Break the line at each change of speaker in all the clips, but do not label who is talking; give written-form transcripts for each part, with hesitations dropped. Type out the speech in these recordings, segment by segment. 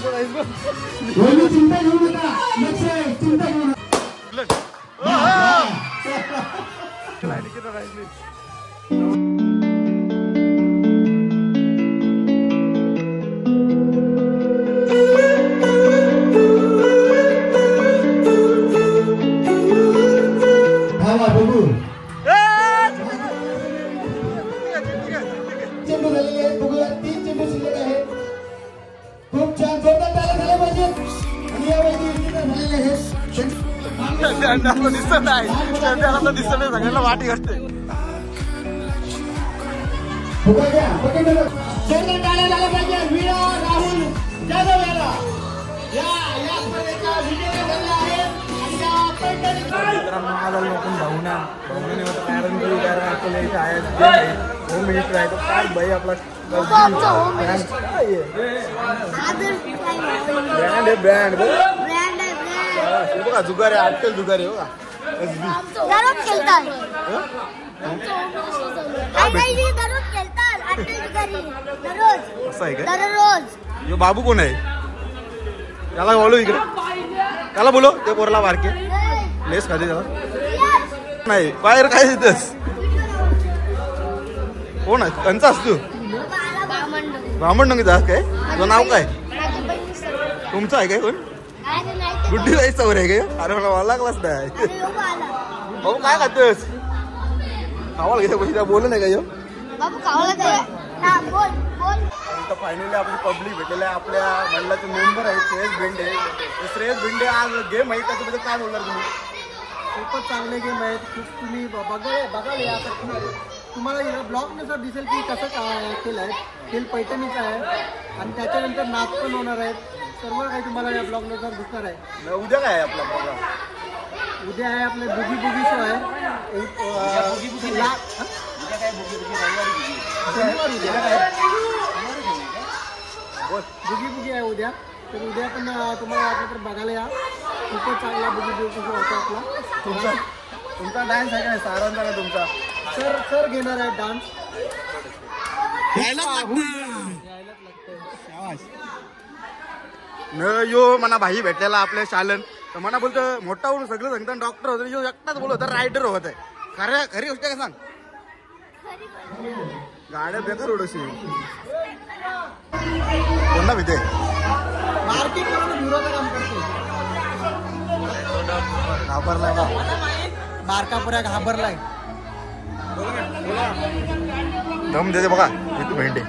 चिंता घेऊ नका, चिंता घेऊ नका. चेंडू झालेले आहेत, बघूया 3 चेंडू शिल्लक आहेत. खूप छान, जोरदार ताली झाल्या पाहिजेत. आणि यावेळी झालेले आहेत.
दिसत नाही सगळ्यांना वाटी घडते.
जोरदार ताली झाल्या पाहिजे. वीरा राहुल जाधव याला या स्पर्धेचा विजेता झाला आहे.
मित्रांनो आज आलो आपण भावनाने होम मिनिस्टर आहे तो काय बाई आपला ब्रँड बघा जुगारे आजकाल जुगारे बघा असं आहे का? यो बाबू कोण आहे त्याला बोलू इकडे त्याला बोलो ते पोरला बारके लेस खाते त्याला नाही बाहेर काय देतस कोण आहे त्यांचा असतो ब्राह्मण नंगीचा काय तुझं नाव काय तुमचं आहे काय कोण गुड्डी जायचं चौर आहे काय अरे मला वाला लागलाच नाही भाऊ काय खातोस खावाला घेते पैसे बोलू नाही का फायनली आपली पब्लिक भेटलेलं आहे आपल्या मंडळाचे मेंबर आहेत श्रेयस भेंडे. श्रेयस भेंडे आज गेम आहे त्याच्याबद्दल काय बोलणार तुम्ही?
खूपच चांगले गेम आहेत. खूप तुम्ही बघाल या तुम्हाला या ब्लॉगनुसार दिसेल की कसं केलं आहे. खेळ पैठणीचं आहे आणि त्याच्यानंतर नाच पण होणार आहेत. सर्व काही तुम्हाला या ब्लॉगनुसार दिसणार आहे.
उद्या काय आहे आपला प्रोग्राम?
उद्या आहे आपले बुगी बुगी शो आहे. बुगी बुगी आहे उद्या. तर उद्या पण तुम्हाला वाटलं तर बघायला या. खूपच चांगला बुगी बुगी शो होता आपला.
तुमचा डान्स आहे का सारांचा का तुमचा?
सर घेणार आहे डान्स.
न यो मना भाई भेटलेला आपल्या शालन तर मना बोलतो मोठा होऊन सगळं सांगतात डॉक्टर होतं यो एकटाच बोलत रायडर होत आहे. खरी गोष्ट काय सांग गाड्या बेकार उडशी कोणता भीते
मार्केट काम करते.
घाबरलाय का
बारकापुऱ्या घाबरलाय
दम देते बघा भेंडे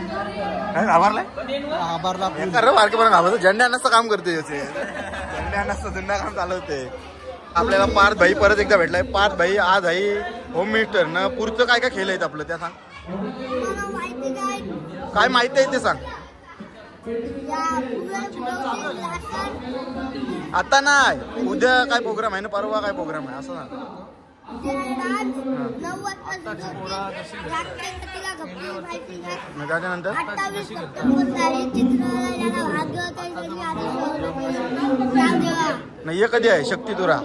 घाबरलाय
घाबरला
बारके पण घाबरतो. झेंड्या नसतं काम करते झेंड्या नसतं झेंडा काम चालवते. आपल्याला पार्थ भाई परत एकदा भेटलाय. पार्थ भाई आज आहे होम मिनिस्टर न पुढचं काय काय खेळ आहेत आपलं त्या सांग काय माहिती आहे ते सांग. आता नाही उद्या काय प्रोग्राम आहे ना परवा काय प्रोग्राम आहे असं ना त्याच्यानंतर नाही कधी आहे शक्ती तुरा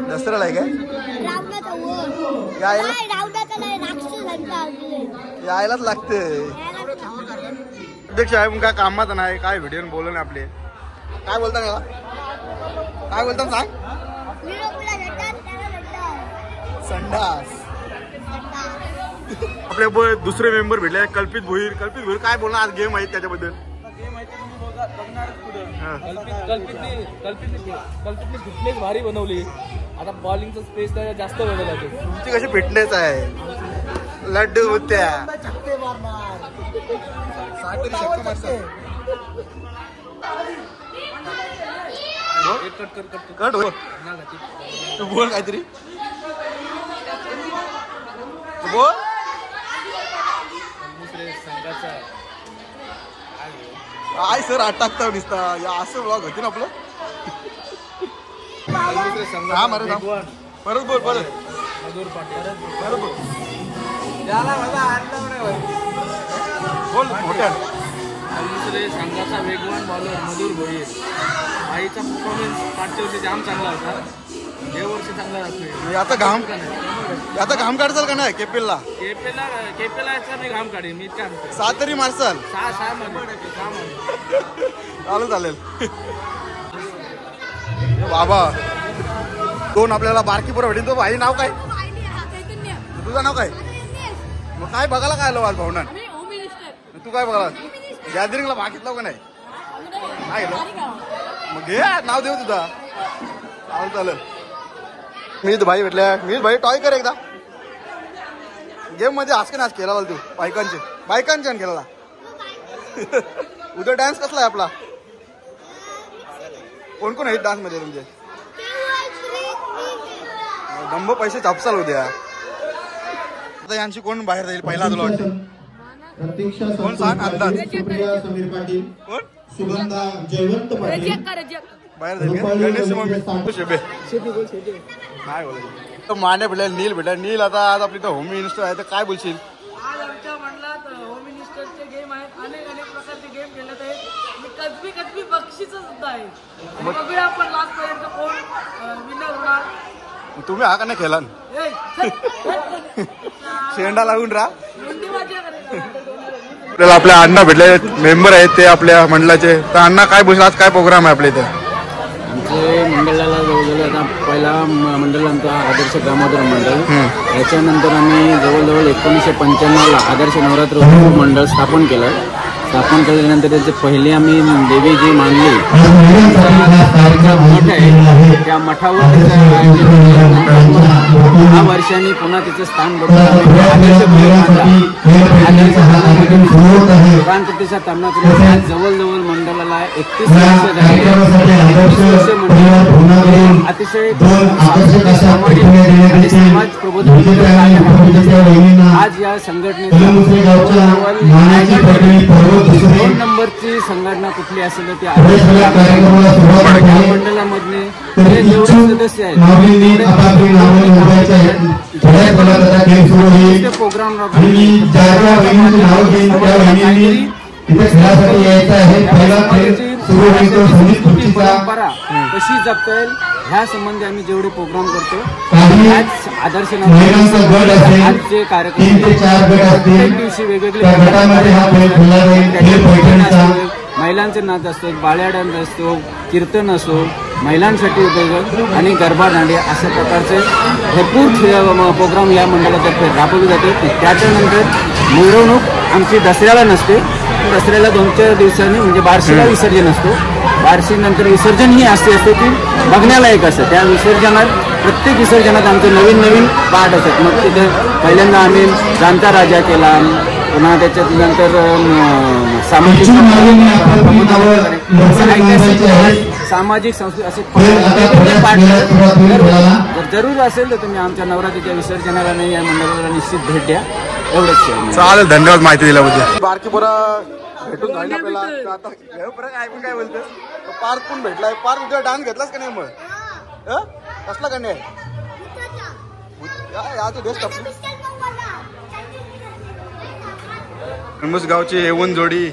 दसऱ्याला आहे काय यायलाच लागते. अध्यक्ष आहे काय कामात नाही काय व्हिडिओ बोलून आपले काय बोलता का काय बोलता सांग संडास. आपले दुसरे मेंबर भेटले कल्पित भोईर. कल्पित भोईर काय बोलणार आज गेम आहेत त्याच्याबद्दल?
कल्पितने फिटनेस भारी बनवली. आता बॉलिंगचा स्पेस त्याला जास्त वेळ लागतो.
तुमची कशी फिटनेस आहे लड्डू होत्या कट हो तू बोल काहीतरी बोल.
संघाचा
काय सर अटकता दिसता या असं ब्लॉग होते ना आपलं. हा मरे परत बोल परत
मधुर पाटील
परत बोल बोल मोठ्या.
दुसरे संघाचा वेगवान बॉलर मधुर भोईर. आईचा परफॉर्मन्स मागच्या वर्षी जाम चांगला होता. हे वर्षी चांगला राहतोय.
आता घाम आता घाम काढचाल का नाही केपेलला?
केपेला याचा मी घाम काढेन. मी इतका
7 तरी मारसाल?
6 मध्ये
चालेल. बाबा 2 आपल्याला बारकी पोरं भेटेल. तो भाई नाव काय? तुझं नाव काय? मग काय बघायला काय आलो आज भावना? तू काय बघाला? गॅदरिंगला भागितलं का नाही? काय मग घे नाव देऊ तुझा. चालेल. मीच भाई भेटल्या. मीच भाई टॉय कर एकदा गेम मध्ये. आज नाच केला तू बायकांचे खेळला. उद्या डान्स कसला आहे आपला? कोण कोण आहे डान्स मध्ये तुमचे? डंब पैसे चापसाल उद्या. आता यांची कोण बाहेर जाईल पहिला तुला वाटतं? कोण सांग अंदाज?
समीर पाटील,
कोण
सुगंधा जयवंत पाटील
बाहेर जाईल का? गणेश मम्मी शेबे काय बोलायचं? माने भेटले, नील भेटले. नील आता आज आपली तर होम मिनिस्टर आहे तर काय बोलशील?
आज आमच्या मंडळात होम मिनिस्टरचे गेम आहेत. अनेक प्रकारचे गेम खेळत आहेत. आणि कधीकधी बक्षीस सुद्धा आहे. बघूया आपण लास्ट पर्यंत कोण विनर होणार.
तुम्ही हा का नाही खेळला? शेंडा लागून राहा. आपल्याला आपल्या अण्णा भेटले, मेंबर आहेत ते आपल्या मंडळाचे. तर अण्णा काय बोलशील? आज काय प्रोग्राम आहे आपल्या इथे?
आमचे मंडळाला जवळजवळ आता पहिला मंडळ आमचा आदर्श दामोदर मंडळ. याच्यानंतर आम्ही जवळजवळ 1995ला आदर्श नवरात्र मंडळ स्थापन केलं. स्थापन केल्यानंतर त्याचे पहिले आम्ही देवी जी मानली मठ आहे त्या मठावर 10 वर्षांनी पुन्हा तिचं स्थान बदलून प्राणप्रतिष्ठा स्थापना केली. आज जवळजवळ मंडळाला 31 वर्ष झाली. अतिशय सामाजिक आणि समाज प्रबोधन आज या संघटनेचं 2 नंबरची संघटना कुठली असेल तर ती मंडळामधले जेवढे सदस्य आहेत प्रोग्राम परंपरा कशी जपता येईल ह्या संबंधी आम्ही जेवढे प्रोग्राम करतो आदर्श आजचे कार्यक्रम प्रत्येक दिवशी वेगवेगळे महिलांचे नाच असतो, बाळ्या डान्स असतो, कीर्तन असो, महिलांसाठी उपयोग आणि गरबा दांडिया अशा प्रकारचे भरपूर प्रोग्राम या मंडळातर्फे राबवले जाते. त्याच्यानंतर मिरवणूक आमची दसऱ्याला नसते. दसऱ्याला 2-4 दिवसांनी म्हणजे बार्शीला विसर्जन असतो. बार्शीनंतर विसर्जन ही असते ती बघण्यालायक असतं. त्या विसर्जनात प्रत्येक विसर्जनात आमचे नवीन पाठ असतात. मग तिथे पहिल्यांदा आम्ही जाणता राजा केला. पुन्हा त्याच्यानंतर सामाजिक संस्कृती असे पाठ जरूर असेल तर तुम्ही आमच्या नवरात्रीच्या विसर्जनाला नाही या मंडळाला निश्चित भेट द्या. एवढंच.
चालेल. धन्यवाद माहिती दिल्याबद्दल. बारकी पोरा भेटून जाईल आपल्याला. आता काय बोलतोय? पार्क पण भेटलाय. पार्क उद्या डान्स घेतलास का नाही? मग कसला का नाही? गावची एवन जोडी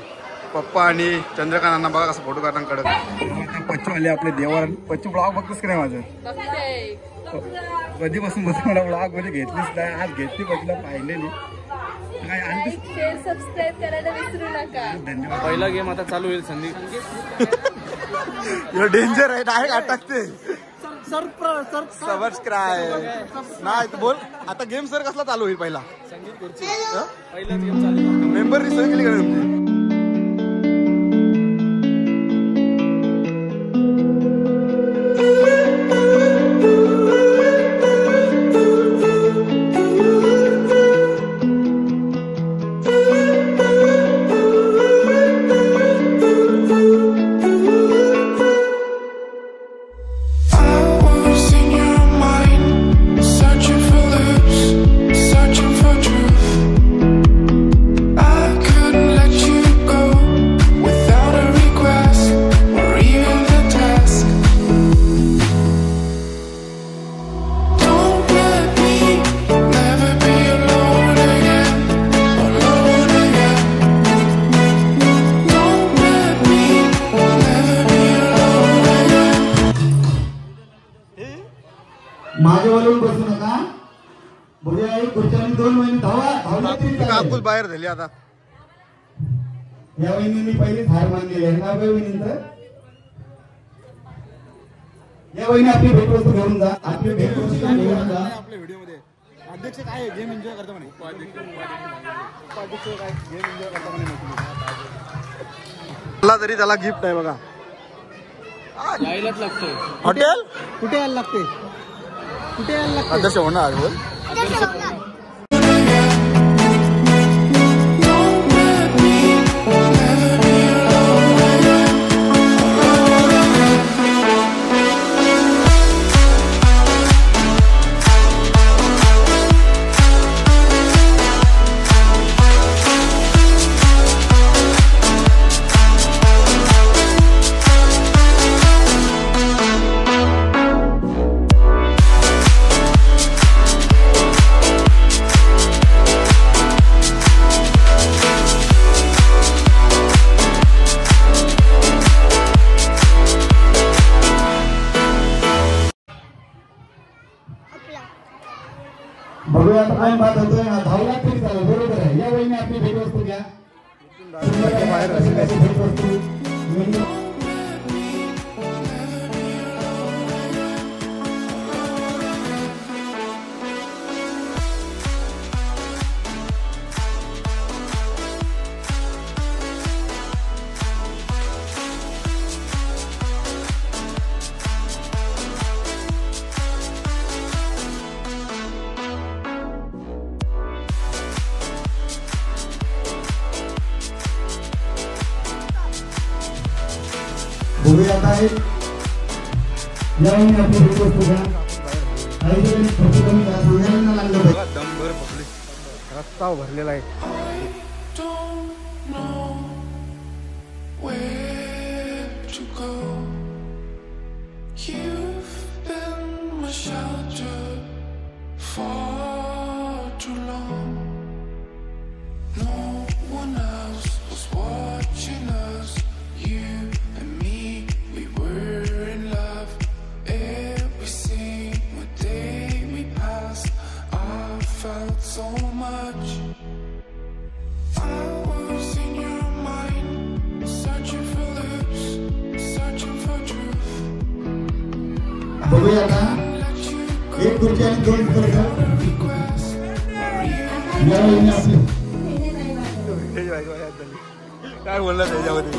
पप्पा आणि चंद्रकांत अण्णा बघा कसं फोटो काढताना कडक. पच्चू आले आपले देवार. पच्चू ब्लॉग बघतोस का नाही माझं? कधीपासून बसून मला ब्लॉग मध्ये घेतलीच नाही. आज घेतली बघला पाहिलेली.
सबस्क्राईब करायला विसरू नका.
धन्यवाद.
पहिला गेम आता चालू होईल. संदीप
डेंजर आहे. डायरेक्ट अटकते. सबस्क्राईब नाही तू बोल. आता गेम सर कसला चालू होईल? पहिला
संगीत खुर्ची पहिलाच गेम चालू.
मेंबरनी सोय केली का तुमची?
Searching for truth, I couldn't let you
बघूया एक खुर्च्याने 2 महिने धावला तरी
काकूच बाहेर झाली आता.
या वहिनींनी पहिलीच हार मानलेली आहे. नाव काय वहिनींचं? या वहिनी आपली भेटवस्तू घेऊन जा. आपली भेटवस्तू घेऊन जा.
आपल्या व्हिडिओमध्ये अध्यक्ष काय गेम एन्जॉय करता म्हणे. उपाध्यक्ष काय गेम एन्जॉय करता म्हणे.
तरी त्याला गिफ्ट आहे बघा.
यायलाच लागतोय.
हॉटेल
कुठे यायला लागते? कुठे यायला लागते?
आदर्श होणार
बघूया आता काय बात होतोय. धावला तरी चालेल. बरोबर आहे. या वहिनी आपली भेटवस्तू घ्या. बाहेर भेटवस्तू बघूया आता एक या वहिनी आपली भेटवस्तू घ्या. काही जणांनी खर्च कमी करा. सांगायला लागलं पाहिजे.
दमभर पब्लिक रस्ता भरलेला आहे.
बघूया आता एक खुर्ची आणि 2 स्पर्ध. या वहिनी आपली
काय बोलला त्याच्यामध्ये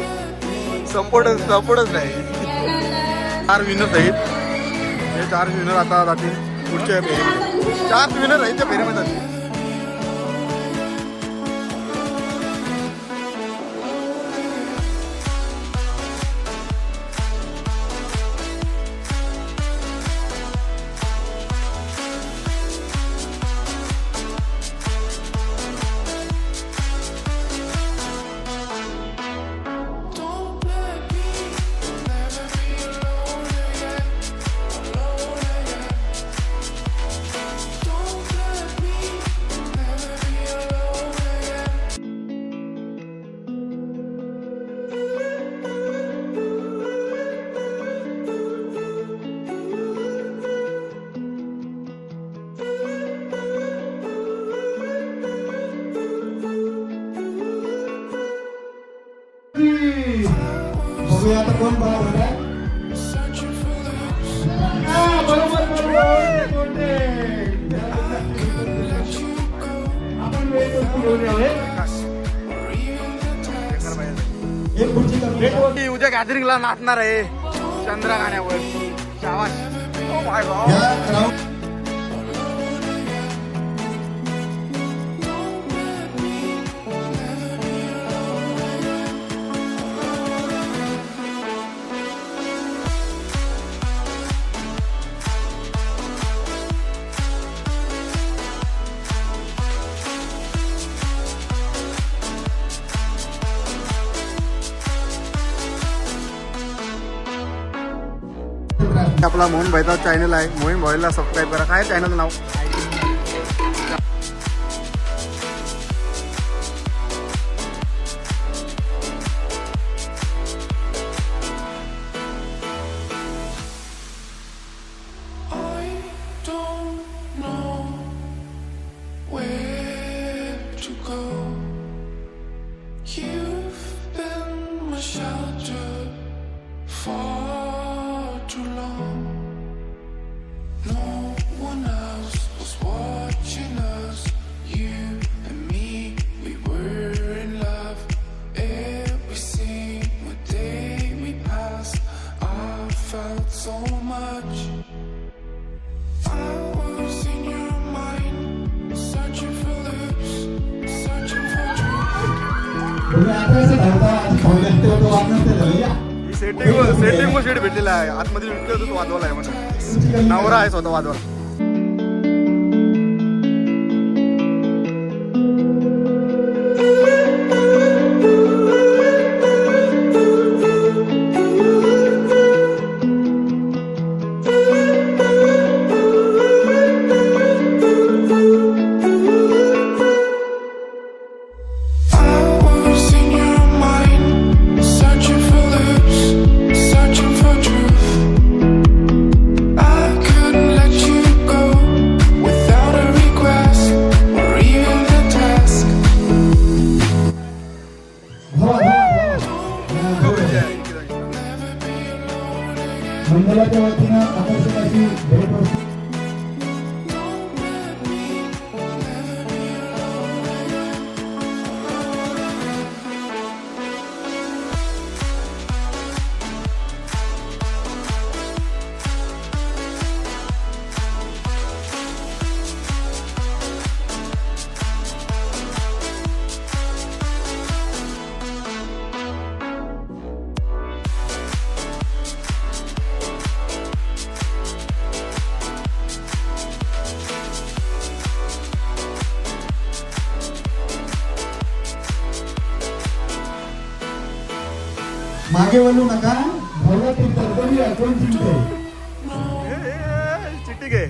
सपोर्टच नाही. 4 विनर्स आहेत. हे 4 विनर आता जातील पुढच्या फेरीमध्ये. 4 विनर आहेत त्या फेरीमध्ये जातील.
बघूया आता कोण बाहेर होत आहे. बरोबर आपण भेटवस्तू घेऊन यावे. एक खुर्ची कमी.
उद्या गॅदरिंगला नाचणार आहे चंद्रा गाण्यावर. शाबाश. Oh my God. आपला मोहन भाईचा चॅनल आहे. मोहन भाईला सबस्क्राईब करा. काय channel now?
to go. You've been my shelter for too long. No one else was watching us. You and me, we were in love. Every single day we passed, I felt so much. I was in your mind, searching for lips, searching for truth.
तुम्ही आता असं धावता आणि खाऊन तो वागणं ते झालं या
सेटिंग शेड भेटलेला आहे. आतमध्ये विकतो तो वाजवाला आहे म्हणून नवरा आहे स्वतः वाजवाला.
मंडळाच्या वतीनं आकर्षक अशी भेटवस्तू मागे वळू नका. भगवती तरतरी कोण चिंते
चिट्टी घे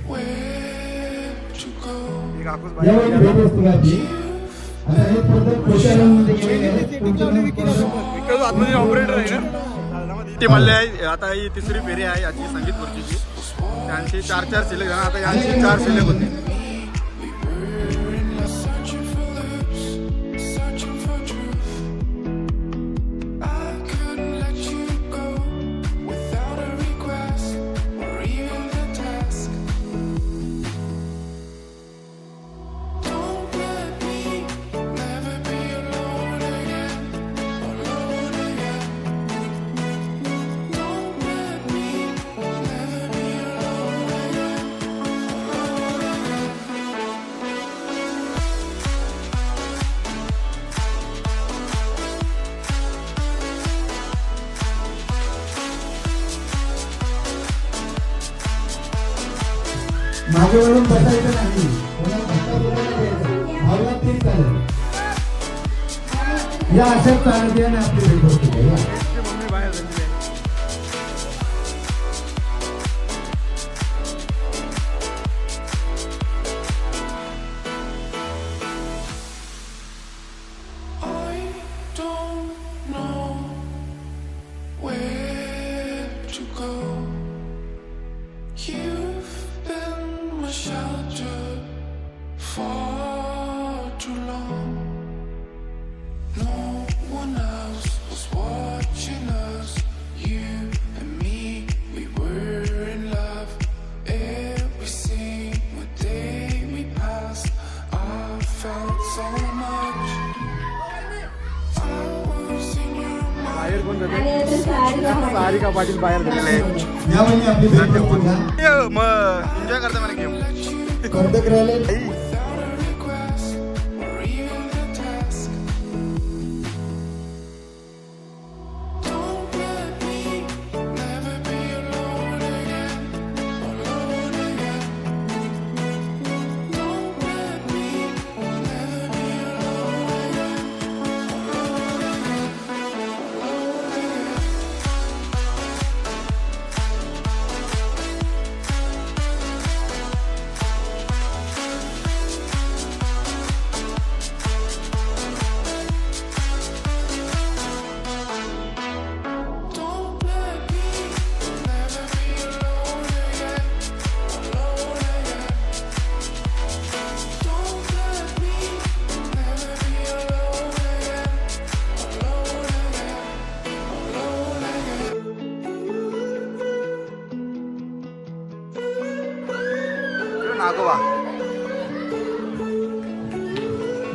यावेळी भेटवस्तू घातली. आता हे प्रत्येक कोशाळांमध्ये
आतमध्ये ऑपरेटर आहे ना ती म्हणले आहे. आता ही तिसरी फेरी आहे याची संगीत खुर्चीची. त्यांची 4 सिलेक्ट झाला. आता यांची 4 सिलेक्ट होते.
मागे वळून बसायचं नाही. भावना तीच चालेल. या अशाच चालत या ना आपली भेटवस्तू घ्या.
मम्मी बाहेर झाली आहे.
I don't know where to go. You've been my shelter for too long. No one else was watching us. You and me, we were in love. Every single day we passed, I felt so much. I was in your mind.
बाहेर कोण जाते? सारिका पाटील बाहेर झालेले आहेत.
यावेळी आपली भेटवस्तू घ्या.
मग एन्जॉय करता मला गेम.
स्पर्धक राहिले.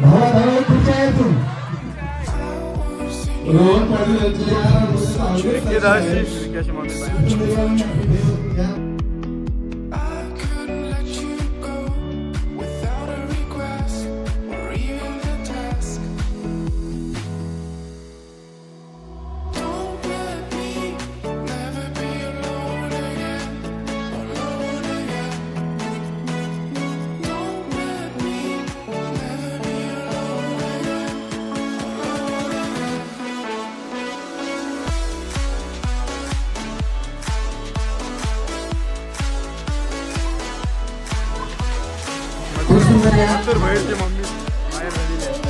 भावा भावा पुढच्या आहे तू Rohan Patil
I couldn't let you go without a request or even a task. Don't let me never be alone again, alone again. Don't let me never be alone again, alone again.
तर बाहेरची mummy बाहेर झालेली आहे.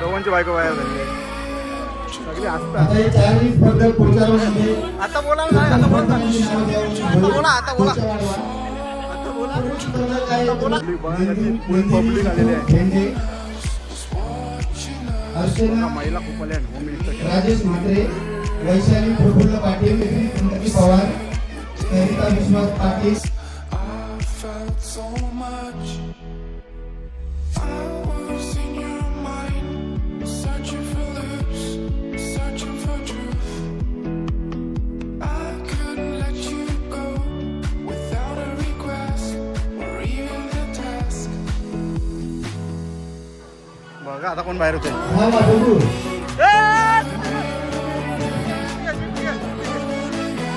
रोहनची बायको बाहेर झाली आहे. सगळी असतात.
आता हे 40 फक्त पुढच्या राऊंडमध्ये
आता बोला ना, आता बोला ना. आता बोला. पब्लिक आलेले आहे.
भेंडे, अर्चना,
महिला खूप आल्या home minister.
Rajesh Mhatre, Vaishali Praful Patil, Kundki Pawar, Sarita Vishwas Patil.
I felt so much. I was in your mind, searching for lips, searching for truth. I couldn't let you go without a request or even a task.
बघा आता कोण बाहेर होते.
हा बघू.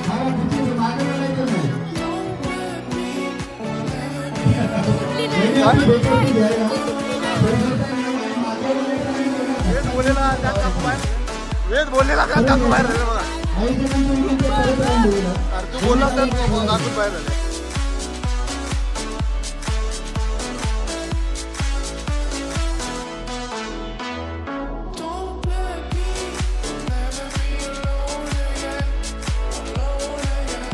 हा किती मागे नाही नाही.
वेद बोललेला का काकू बाहेर झाले बघा. अरे तू बोलला तर काकू बाहेर झाले.
Don't let me never be alone again, alone again.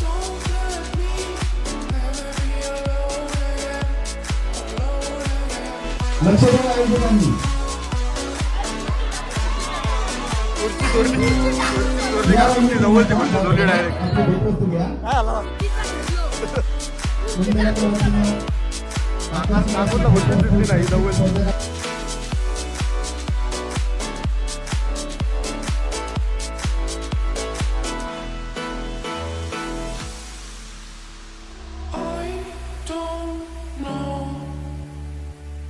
Don't let me never be alone again, alone again.
लक्ष द्या आयोजकांनी.
जवळचे म्हणतो दोन्ही डायरेक्ट.
आपली भेटवस्तू घ्या. मंडळाच्या वतीनं
काकूला बोलतो नाही जवळ.
I don't know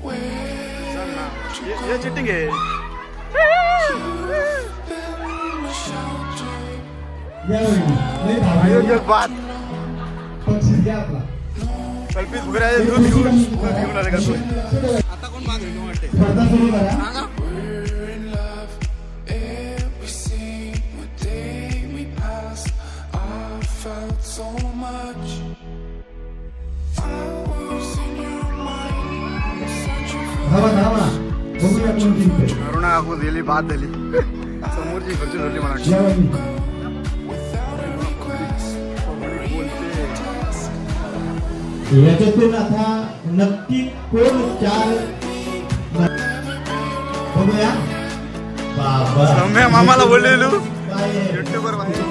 where
ये चिटिंग आहे.
my shelter.
यावेळी लय धावले.
आयोजक बाद.
बक्षीस घ्या आपला.
कल्पित भुगऱ्याचे दूध घेऊन आले का तू.
स्पर्धा सुरू करा.
We're in love. Every single day we passed, I felt so much. I was in your mind, searching for
धावा धावा. बघूया कोण जिंकते.
करुणा काकू दिली बाद झाली. समोरची घरची धरली म्हणा.
यावेळी
without a request.
याच्यातून आता नक्की कोण 4 बघूया. बाबा
सौम्या मामाला बोललेलो
काय आहे?
युट्यूबवर बाहेर.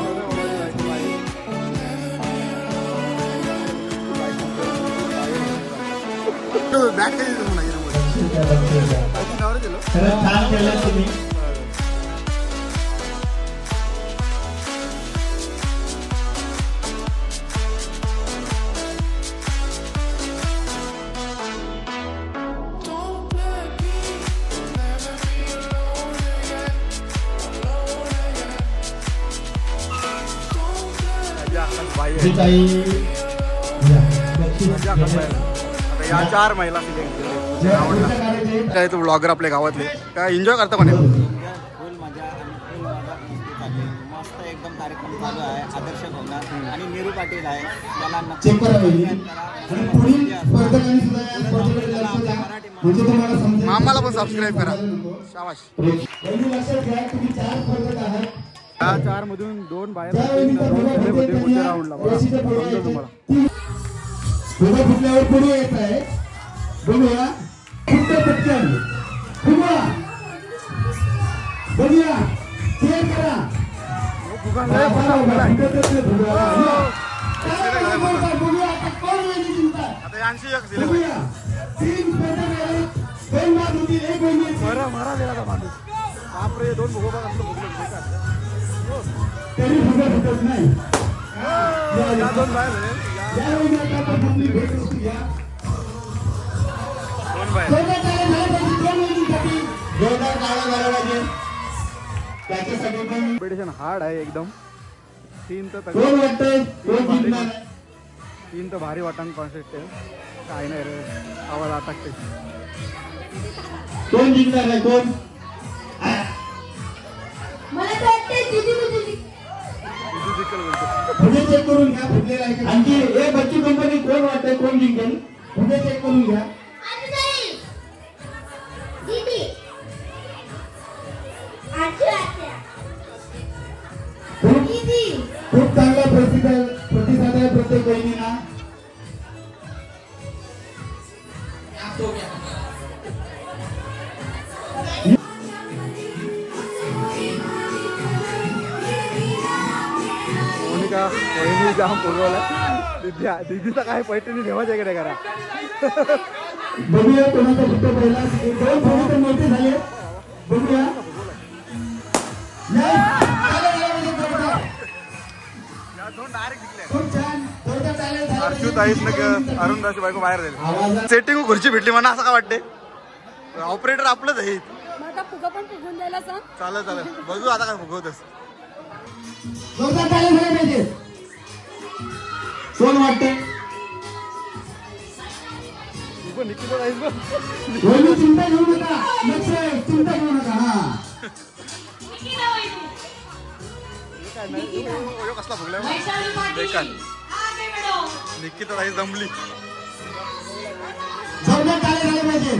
बॅग कधी देतो म्हणा गेलं मध्ये. नावावर दिलं.
खरंच छान केलं तुम्ही.
Don't let me never be alone again, alone again. Don't let
या आकाश बाई
जे
आहे.
काही या, बक्षीस
या आकाश बाई आहे.
घेण्यास-
आता या 4 महिला सिलेक्ट केल्या.
जे पुढच्या कार्याचे
काय तो ब्लॉगर आपल्या गावातले काय एन्जॉय करता म्हणे.
फुल मजा आणि फुल मजा मस्ती चालली. मस्त एकदम कार्यक्रम चालू आहे. आदर्श भवनात आणि नीरू पाटील आहे. त्याला नक्की
चेक करा वहिनी.
subscribe करा.
आणि पुढील स्पर्धकांनी सुद्धा या स्पर्धेकडे लक्ष द्या.
मराठी
म्हणजे तुम्हाला समजेल.
मामाला पण सबस्क्राईब करा. शाबाश.
वहिनी लक्षात घ्या तुम्ही 4 स्पर्धक आहात.
त्या 4 मधून 2 बाहेर
ज्या वहिनीचा फुगा फुटते
पुढच्या राऊंडला
रेषेच्या पुढे यायचे. फुगा फुटल्यावर पुढे येत आहे. बघूया फुटते पटकन फुगा बघूया चेअर करा. बघूया आता कोण वहिनी जिंकतात.
आता 81 दिले.
बघूया 3 स्पर्धक आहेत. 2 बाद होतील. 1 वहिनी
मरा गेला का माणूस. बापरे 2 भोगोबा असलं भोगलं.
तरी फुगा फुटत नाही.
या 2 बाहेर झाले.
या वहिनी आता आपण आपली भेट वस्तू घ्या.
2 बाहेर.
जोरदार टाळ्या झाल्या पाहिजे. 2 वहिनींसाठी जोरदार टाळ्या झाल्या पाहिजे. त्याच्यासाठी पण
कॉम्पिटिशन हार्ड आहे एकदम. 3 तर
कोण वाटतंय कोण जिंकणार आहे.
3 तर भारी वाटांग कॉन्सेप्ट आहे. काय नाही रे आवाज अटकते.
कोण जिंकणार आहे कोण.
मला तर वाटतंय दीदी
फुगे चेक करून घ्या. फुटलेला आहे का. आणखी हे बच्चू कंपनी कोण वाटतंय कोण जिंकेल. फुगे चेक करून घ्या.
दीदी
खूप चांगला प्रतिसाद आहे प्रत्येक बहिणींना.
मोनिका वहिनी जाम पुरवला. दीदीचा काय पैठणी देवाच्या इकडे करा.
बघूया कोणाचा फुटतो पहिला. 2 फुगे तर मोठे झाले. बघूया खूप छान. जोरदार टाळ्या झाल्या
अर्जुन ताईस अरुण दासची बायको बाहेर झाली.
आवाजात
सेटिंग खुर्ची भेटली म्हणा असं काय वाटते. ऑपरेटर आपलंच आहे.
माझा फुगा पण फुगून द्यायला सांग.
चालेल बघू आता काय फुगवतस.
जोरदार टाळ्या झाल्या पाहिजे. कोण वाटतंय वहिनी चिंता घेऊ नका. लक्ष चिंता घेऊ नका. हा
कसला फुगला बेकार. निकिता ताई जमली.
जोरदार टाळ्या झाल्या पाहिजे.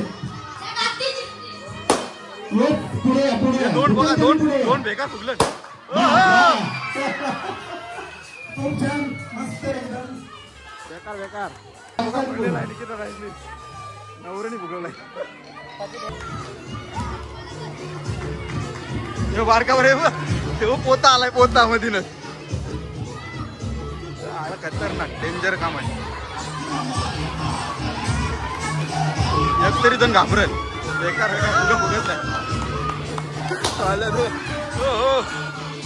पुढे या, पुढे या.
2 बघा.
पुढे या.
2 बेकार फुगलं.
खूप छान मस्त एकदम.
बेकार फुगलेला आहे. निकिता ताईसनी नवऱ्याने फुगवलाय.
बारकावर आहे. पोता आलाय पोता मधीनच. खतरनाक डेंजर काम आहे. एक तरी जण घाबरेल. बेकार फुगत नाही.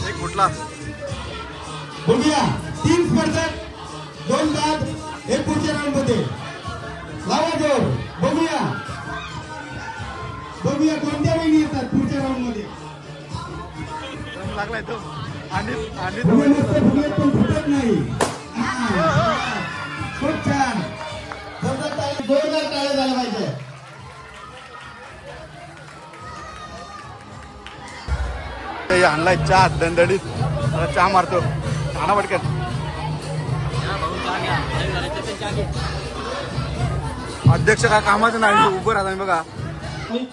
एक फुटला.
बघूया 3 स्पर्धक 2 बाद. हे पुढच्या राऊंड मध्ये लावा जोर. बघूया कोणत्या वहिनी येतात पुढच्या राऊंड मध्ये.
लागलाय तो. आणि
फुगे मस्त फुगेत पण फुटत नाही. खूप छान. जोरदार टाळ्या झाल्या पाहिजे.
आणलाय चहा दणदणीत. चहा मारतो. आणा पटकन. अध्यक्ष का कामाचं नाही उभं राहता बघा.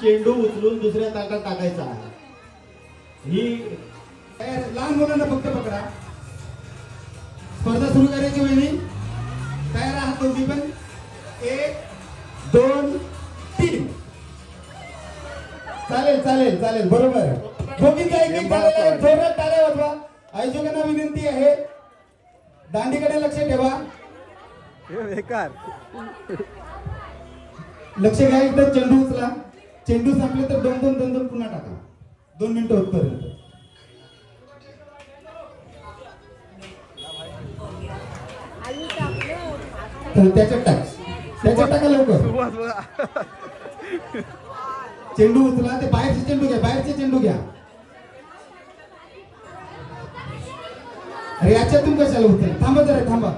चेंडू उचलून दुसऱ्या ताटात टाकायचा. ही लहान मुलांना फक्त पकडा. स्पर्धा सुरू करायची वहिनी. तयार आहात दोघी पण. 1 2 3. चालेल बरोबर. दोघींचा एक झालेला आहे. जोरात टाळ्या वाजवा. आयोजकांना विनंती आहे दांडीकडे लक्ष ठेवा.
बेकार
लक्ष घ्या. एकदा चेंडू उचला. चेंडू संपले तर 2 पुन्हा टाका. 2 मिनिटं होतपर्यंत. त्याच्यात टाका लवकर. चेंडू उचला. ते बाहेरचे चेंडू घ्या. अरे याच्यातून कशाला उचल. थांबा जरा. थांबा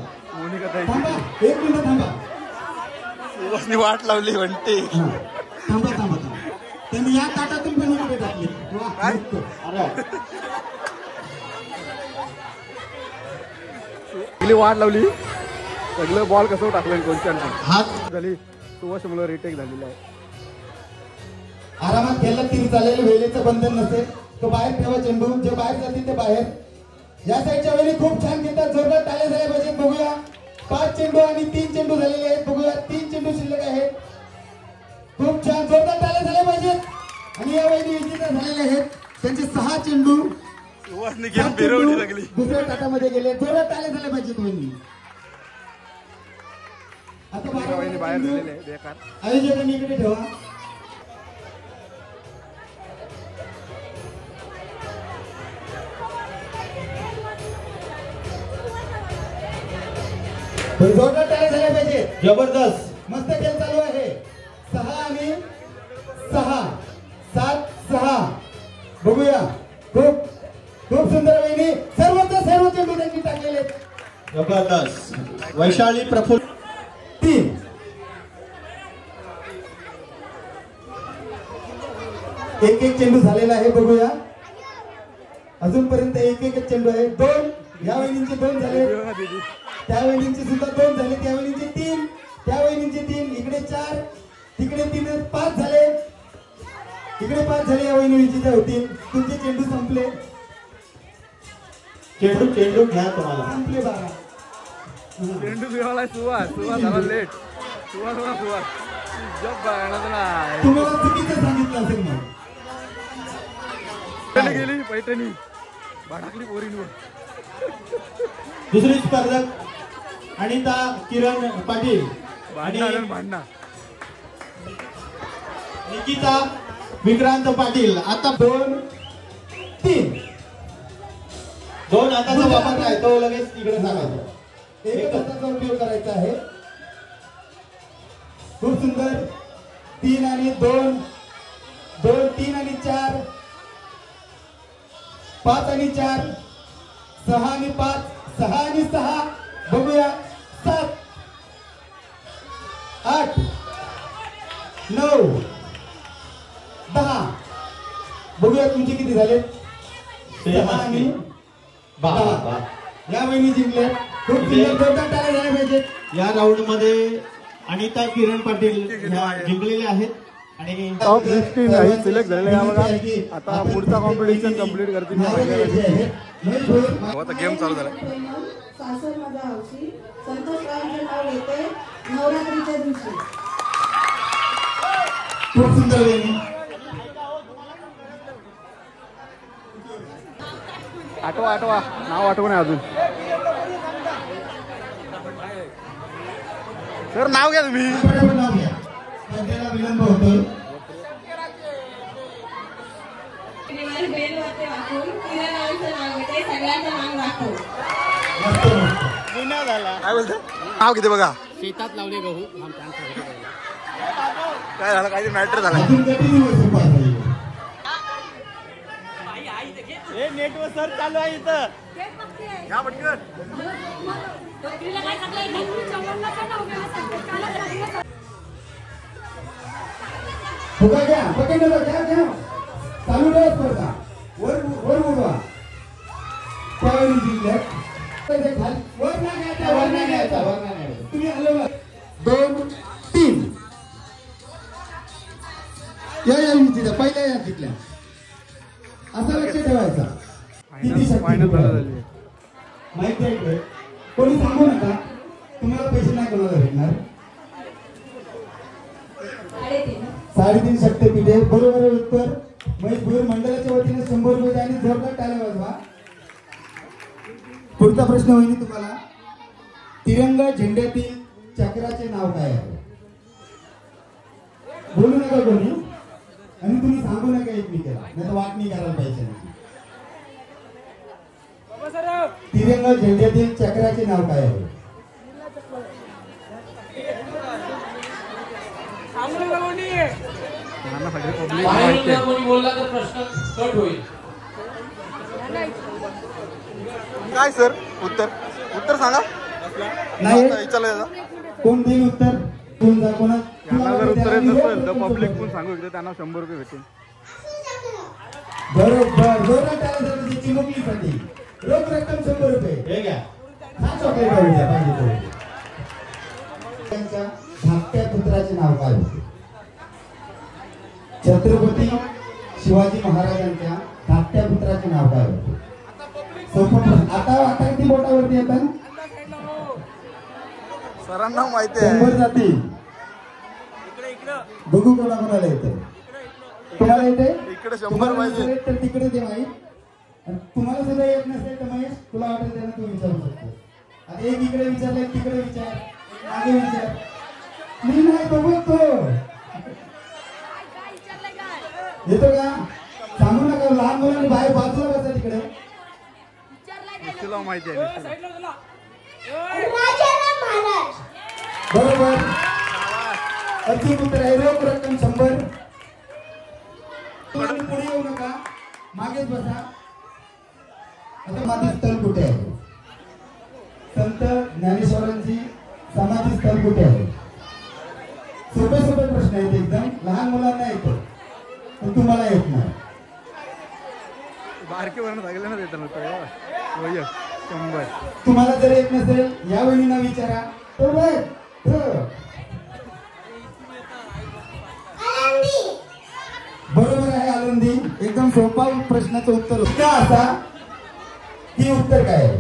1 मिनिट थांबा.
वाट लावली म्हणते.
थांबा. त्यांनी या ताटातून पण इकडे टाकले.
वाट लावली. सगळं बॉल कसं टाकलं कोणत्या
हात
झाली. सुवाश मुलं रिटेक झालेला आहे.
आरामात खेळला तरी चालेल, वेळेचं बंधन नसेल. तो बाहेर ठेवा चेंडू, जे बाहेर जातील ते बाहेर. या साईडच्या वेळी खूप छान घेतात, जोरदार टाळ्या झाल्या पाहिजेत. बघूया 5 चेंडू आणि 3 चेंडू झालेले आहेत. बघूया 3 चेंडू शिल्लक आहेत. खूप छान, जोरदार टाळ्या झाल्या पाहिजेत. आणि या वहिनी विजेत्या झालेल्या आहेत. त्यांचे 6 चेंडू दुसऱ्या ताटामध्ये गेले. जोरदार टाळ्या झाल्या पाहिजेत वहिनी. आता आयोजकांनी इकडे ठेवा. जोरदार टाळ्या झाल्या पाहिजे. जबरदस्त मस्त खेळ चालू आहे. 6 आणि 6 7 6. बघूया, खूप खूप सुंदर वहिनी. सर्व चेंडू त्यांनी टाकलेले. जबरदस्त. वैशाली प्रफुल्ल 3. एक चेंडू झालेला आहे. बघूया, अजूनपर्यंत एक चेंडू आहे. 2 या वहिनींचे 2 झाले, त्या वहिनींचे सुद्धा 2 झाले, त्या वहिनींचे 3, त्या वहिनींचे 3. इकडे 4, तिकडे 3, 5 झाले. इकडे 5 झाले. या वहिनी विजेत्या होतील. तुमचे चेंडू संपले. चेंडू घ्या, तुम्हाला संपले. 12
चेंडू फिरवलाय. सुवास झाला लेट. सुवास
तुम्हाला चुकीचं सांगितलं असेल. मग
गेली पैठणी भाडकली पोरींवर.
दुसरी स्पर्धक अनिता किरण पाटील,
भांडणा
निकिता विक्रांत पाटील. आता 2 3 2 हाताचा वापर आहे, तो लगेच तिकडे सांगायचा. एक हाताचा उपयोग करायचा आहे. खूप सुंदर. 3 आणि 2 2 3 आणि 4 5 आणि 4 6 आणि 5 6 आणि 6. बघूया 7 8 9 10. बघूया तुमचे किती झाले. 6 आणि 10. या वहिनी जिंकल्या. खूप जोरदार टाळ्या झाल्या पाहिजे.
या राऊंड मध्ये अनिता किरण पाटील जिंकलेले आहेत आणि
टॉप 16 सिलेक्ट झालेले आहे बघा. आता पुढचा कॉम्पिटिशन कंप्लीट करतील. आता गेम चालू झाला.
सासर माझा हौशी संतोष रावांचे नाव घेते. नवरात्रीच्या दिवशी
खूप सुंदर वहिनी.
आठवा नाव आठवण आहे अजून. सर नाव घ्या तुम्ही.
नाव घ्या, सध्याला विलंब होतोय.
काय बोलतो नाव किती बघा.
शेतात लावले गहू.
काय झालं, काही मॅटर झाला.
अजून किती दिवस उपास आहे?
नेटवर सर चालू आहे इथं.
या पटकन.
फुगा घ्या, पकडलं घ्या घ्या. चालू ठेवा स्पर्धा. वर उडवा. त्यावेळी जिंकल्या. वर नाही घ्यायचा, वर नाही घ्यायचा. तुम्ही हलवा. 2 3. या विजेत्या पहिल्या या जिंकल्या. असं लक्ष ठेवायचा. किती शक्ती माहिती आहे. कोणी सांगू नका, तुम्हाला पैसे नाही कोणाला भेटणार. 3.5 शक्तीपीठ आहे. बरोबर आहे उत्तर. महेश भोईर मंडळाच्या वतीने 100 रुपये आणि जोरदार टाळ्या वाजवा. पुढचा प्रश्न होईल तुम्हाला. तिरंगा झेंड्यातील चक्राचे नाव काय आहे? बोलू नका कोणी आणि तुम्ही सांगू नका एकमेकाला, नाही तर वाटणी करायला पाहिजे. तिरंगा झेंड्यातील चक्राचे नाव काय आहे?
बोलला तर प्रश्न कट होईल.
काय सर उत्तर सांगा.
नाही
चला
कोण देईल उत्तर? कोण जा कोणा
त्यांना जर उत्तर येत नसेल तर पब्लिक पण सांगू इकडे त्यांना 100 रुपये भेटेल.
बरोबर. जोरात टाळ्या चिमुकलीसाठी रोख रक्कम 100 रुपये. हे घ्या. हा चॉकलेट पाहिजे. त्यांच्या धाकट्या पुत्राचे नाव काय होते? छत्रपती शिवाजी महाराजांच्या धाकट्या पुत्राचे नाव काय होते? सोपं प्रश्न. आता किती बोटावरती येतात?
सरांना माहिती आहे.
100 जातील. बघू कोणाकोणाला येते. तुम्हाला येते?
इकडे 100
तुम्हाला
पाहिजे.
नसेल तर तिकडे दे माहीत. आणि तुम्हाला सुद्धा येत नसेल तर महेश तुला वाटेल त्यांना तू विचारू शकतो. आता एक इकडे विचारले तिकडे विचार मागे विचार. मी नाही बघतो येतो का सांगू नका. लहान मुलांनी बाहेर बाजूला बसा तिकडे.
तुला माहिती आहे.
बरोबर अचूक उत्तर आहे. रोख रक्कम 100. तुम्ही पुढे येऊ नका मागेच बसा. आता माझे स्थळ कुठे आहे? संत ज्ञानेश्वरांची समाधी स्थळ कुठे आहे? सोपे सोपे प्रश्न आहेत एकदम. लहान मुलांना येतो पण तुम्हाला येत नाही.
बारके वर्ण लागले ना देताना 100.
तुम्हाला जर येत नसेल या वेळी ना विचारा. बरोबर आहे आनंदी. एकदम सोपा प्रश्नाचं उत्तर का असा की उत्तर काय आहे?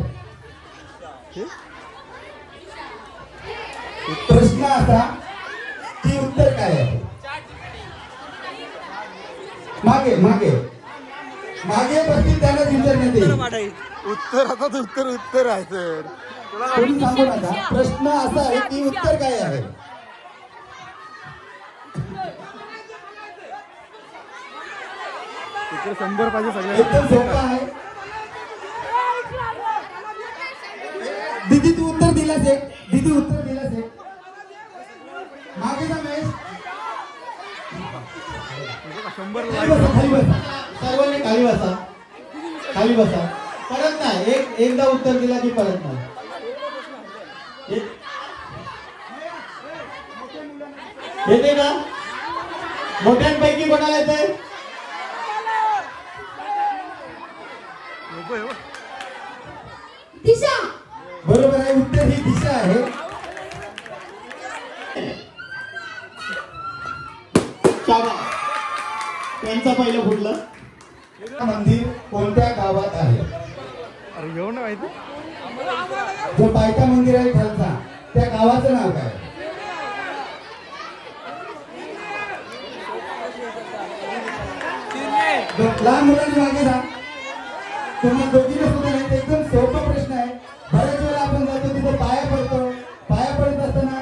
प्रश्न असा की उत्तर काय आहे? मागे मागे मागे बसतील त्यालाच विचारण्यात येईल.
उत्तर आता उत्तर आहे सर.
कोणी सांगू नका. प्रश्न असा आहे की उत्तर काय आहे?
इकडे 100 पाहिजे सगळे.
एकदम सोपं आहे. दीदी तू उत्तर दिलास एक. दीदी उत्तर दिलास एक. मागे जा महेश.
100
खाली बसा, खाली बसा.
सर्वांनी खाली बसा. खाली बसा. परत नाही. एकदा उत्तर दिला की परत नाही. येते का? मोठ्यांपैकी कोणाला येते?
दिशा.
बरोबर आहे. उत्तर ही दिशा आहे.
त्यांचा पहिलं फुटलं.
मंदिर कोणत्या गावात आहे?
अरे घेऊ ना माहिती.
जो बायका मंदिर आहे खालचा त्या गावाचं नाव काय? लहान मुलांनी मागे जा. तुम्हाला दोघीला सुद्धा नाही. एकदम सोपा प्रश्न आहे. बऱ्याच वेळा आपण जातो तिथे पाया पडतो. पाया पडत असताना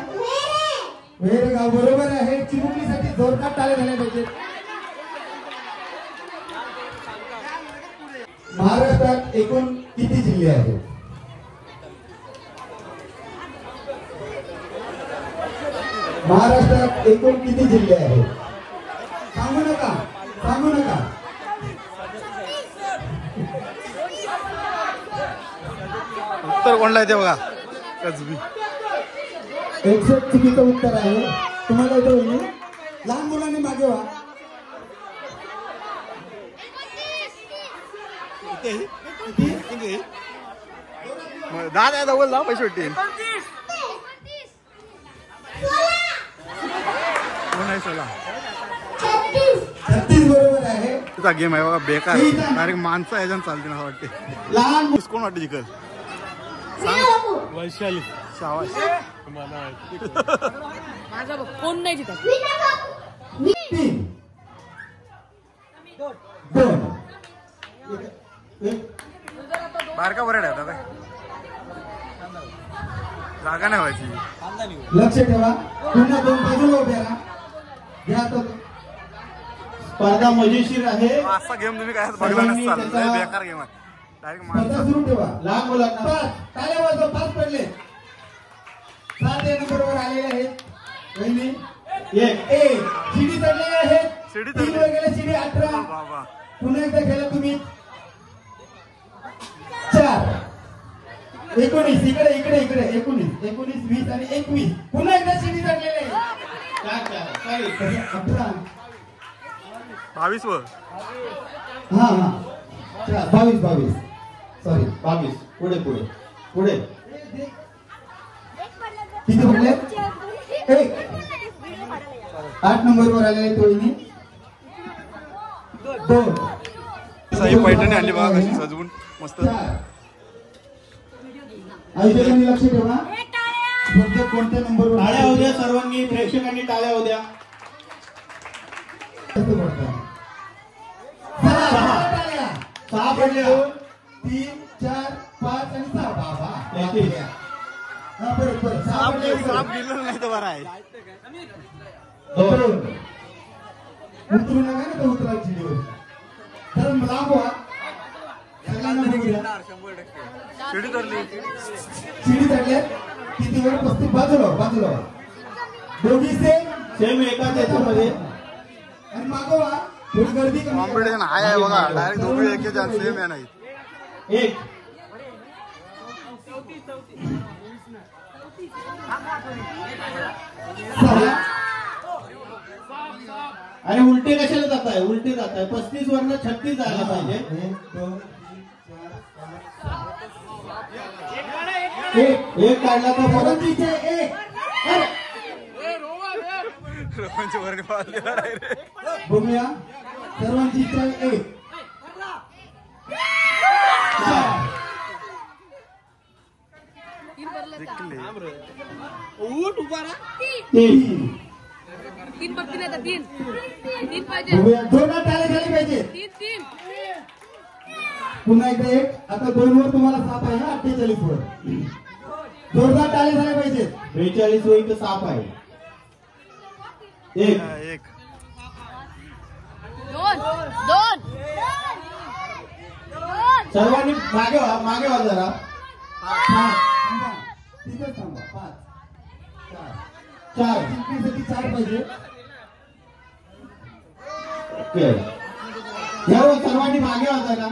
वेरगाव बरोबर आहे. चिमुकलीसाठी जोरदार टाळ्या झाल्या पाहिजेत. महाराष्ट्रात एकूण किती जिल्हे आहेत? महाराष्ट्रात एकूण किती जिल्हे आहेत? सांगू नका. सांगू नका.
उत्तर कोणला येते बघा. कसबी.
100 चुकीचं उत्तर आहे. तुम्हाला येतो वहिनी. लहान मुलांनी मागे व्हा.
दादा जवळ जा पैसे भेटतील.
36 बरोबर आहे.
तुझा गेम आहे बघा बेकार. डायरेक्ट माणसं ह्याच्यानं चालते ना वाटते.
लहान
कोण वाटते जिकल? वैशाली. शाबाश.
माझा कोण नाही तिथं.
3 2
बारका बरं आहे काय जागा नाही व्हायची.
लक्ष ठेवा. पुन्हा 2 बाजूला उभे राहा. घ्या तो.
स्पर्धा मजेशीर आहे.
असा गेम तुम्ही काय बघला नसाल. बेकार गेम आहे. डायरेक्ट
स्पर्धा
माणसं.
सुरू ठेवा.
लहान मुलांना
5 टाळ्या वाजवा. 5 पडले. 7 या नंबरवर आलेले आहेत. वहिनी 1 शिडी चढलेले आहेत.
शिडी
3 वर गेले. शिडी 18.
बाबा
पुन्हा एकदा खेळा तुम्ही. 4 19 इकडे इकडे इकडे 19 19 20 आणि 21. पुन्हा एकदा शिडी चढलेले आहे. 18
22 व
हा 22 सॉरी
22. पुढे पुढे पुढे.
किती पडले? 1 8 नंबरवर आलेले तोहिनी. 2
साई पैठणी आणली बघा कशी सजवून मस्त.
4 ऐकल्याने लक्ष ठेवा. कोणत्या नंबरवर
टाळ्या होऊ द्या सर्वांनी, प्रेक्षकांनी टाळ्या होऊ द्या. 6 पडल्या.
3 4 5 आणि 6. बाबा
एकतीस.
हा बरोबर.
साप गेलेलं नाही तर बरं आहे.
2 उतरू नका ना तो उतरायची चिडीवर. तर लांब व्हा. सगळ्यांना बघूया.
शिडी धरली.
चिडी धरल्या किती वर 35 बाजूला दोघी
सेम एकाच याच्यामध्ये.
आणि मागवा थोडी गर्दी कमी करा.
कॉम्पिटिशन आहे बघा. डायरेक्ट दोघे एकेच्या सेम आहे नाही.
1 आणि उलटे कशाला जात आहे? उलटे जात आहे. 35 वरनं 36 जायला पाहिजे. 1 काढला तर परत
तिथे 1
रोहनची वरणी पाहिजे रे.
बघूया सर्वांची इच्छा 1
तीन बघतील आता. 3 पाहिजे.
बघूया. 2 टाळे झाले पाहिजे.
3
पुन्हा एकदा 1. आता 2 वर तुम्हाला 7 आहे ना. 48 वर जोरदार टाळे झाले पाहिजे.
42 होईल तर 7 आहे. 1
एक
2
सर्वांनी मागे व्हा जरा.
5 तिथेच थांबा. 5 4 जिंकण्यासाठी 4 पाहिजे.
ओके. यावर सर्वांनी मागे व्हा जरा.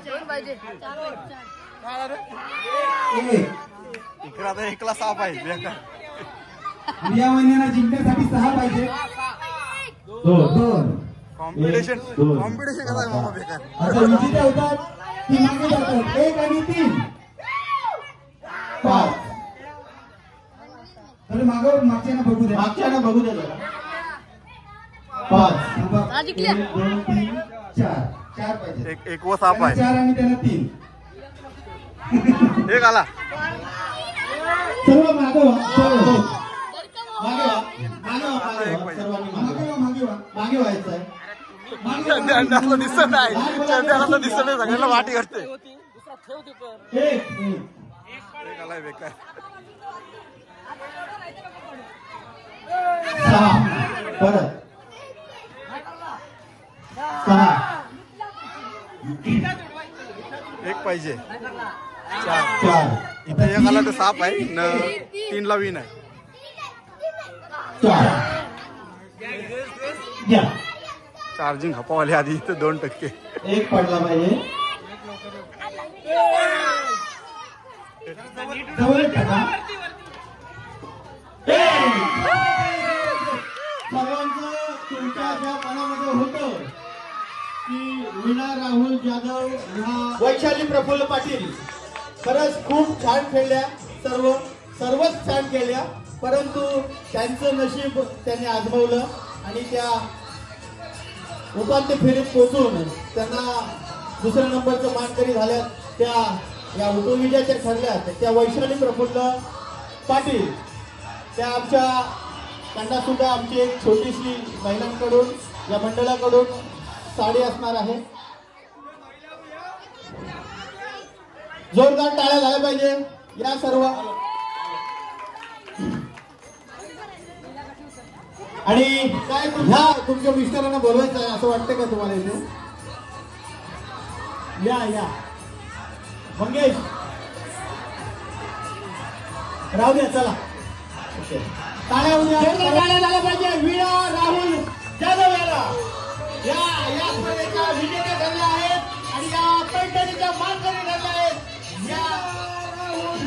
2 पाहिजे.
1
इकडे आता एकला साप आहे बेकार.
आणि या महिन्याला जिंकण्यासाठी 6 पाहिजे. 2
कॉम्पिटिशन कसा आहे मामा बेकार.
आता विजेते होतात ती मागे जातात. 1 आणि 3 5 तर मागच्याना बघू द्या.
मागच्याना बघू द्या जरा. 5
हा, जिंकल्या.
1 2 3 4 पाहिजे.
एक व साप आहे.
4 आणि त्यांना 3
एक आला.
सर्व मागे व्हा. सर्वांनी मागे व्हायचं आहे.
चंद्याला दिसत नाही. चंद्याला दिसत नाही. सगळ्यांना वाटी करते. एक आलाय बेकार.
6 परत 6
एक पाहिजे.
4
इथे एक आला तर साप आहे न 3 ला विन आहे.
4 घ्या.
चार्जिंग खपावाले आधी इथे 2%.
1 पडला पाहिजे. जवळ टाका. सर्वांचं तुमच्या ज्या मनामध्ये होतं की वीणा राहुल जाधव ह्या वैशाली प्रफुल्ल पाटील खरंच खूप छान खेळल्या. सर्वच छान खेळल्या. परंतु त्यांचं नशीब त्यांनी आजमावलं आणि त्या उपांत्य फेरीत पोहोचून त्यांना दुसऱ्या नंबरचं मानकरी झाल्या. त्या या उपविजेत्या ठरल्यात त्या वैशाली प्रफुल्ल पाटील. त्या आमच्या त्यांना सुद्धा आमची एक छोटीशी महिलांकडून या मंडळाकडून साडी असणार आहे. जोरदार टाळ्या झाल्या पाहिजे या सर्व. आणि काय ह्या तुमच्या मिस्टरांना बोलवायचं आहे असं वाटतं का तुम्हाला इथे? या मंगेश राहू द्या. चला टाळ्या झाल्या पाहिजे. वीणा राहुल जाधव या स्पर्धेच्या विजेत्या ठरल्या आहेत आणि या पैठणीच्या मानकरी ठरल्या आहेत. या राहुल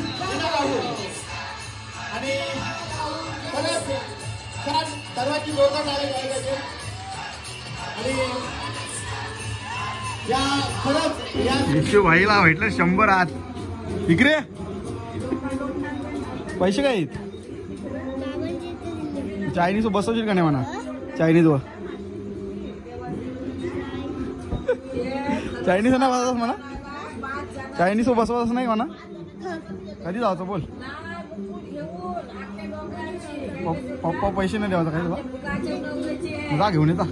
आणि परत छान सर्वांची जोरदार टाळ्या झाली पाहिजे. आणि या खरंच या
विश्व भाईला भेटलं 100 आत. इकडे पैसे काय चायनीज बसवशील का नाही म्हणा. चायनीज वर चायनीज ना बसवास म्हणा चायनीज बसवास नाही म्हणा कधी जायचं बोल पप्पा पैसे नाही द्यायचं काय तुला जा घेऊन येता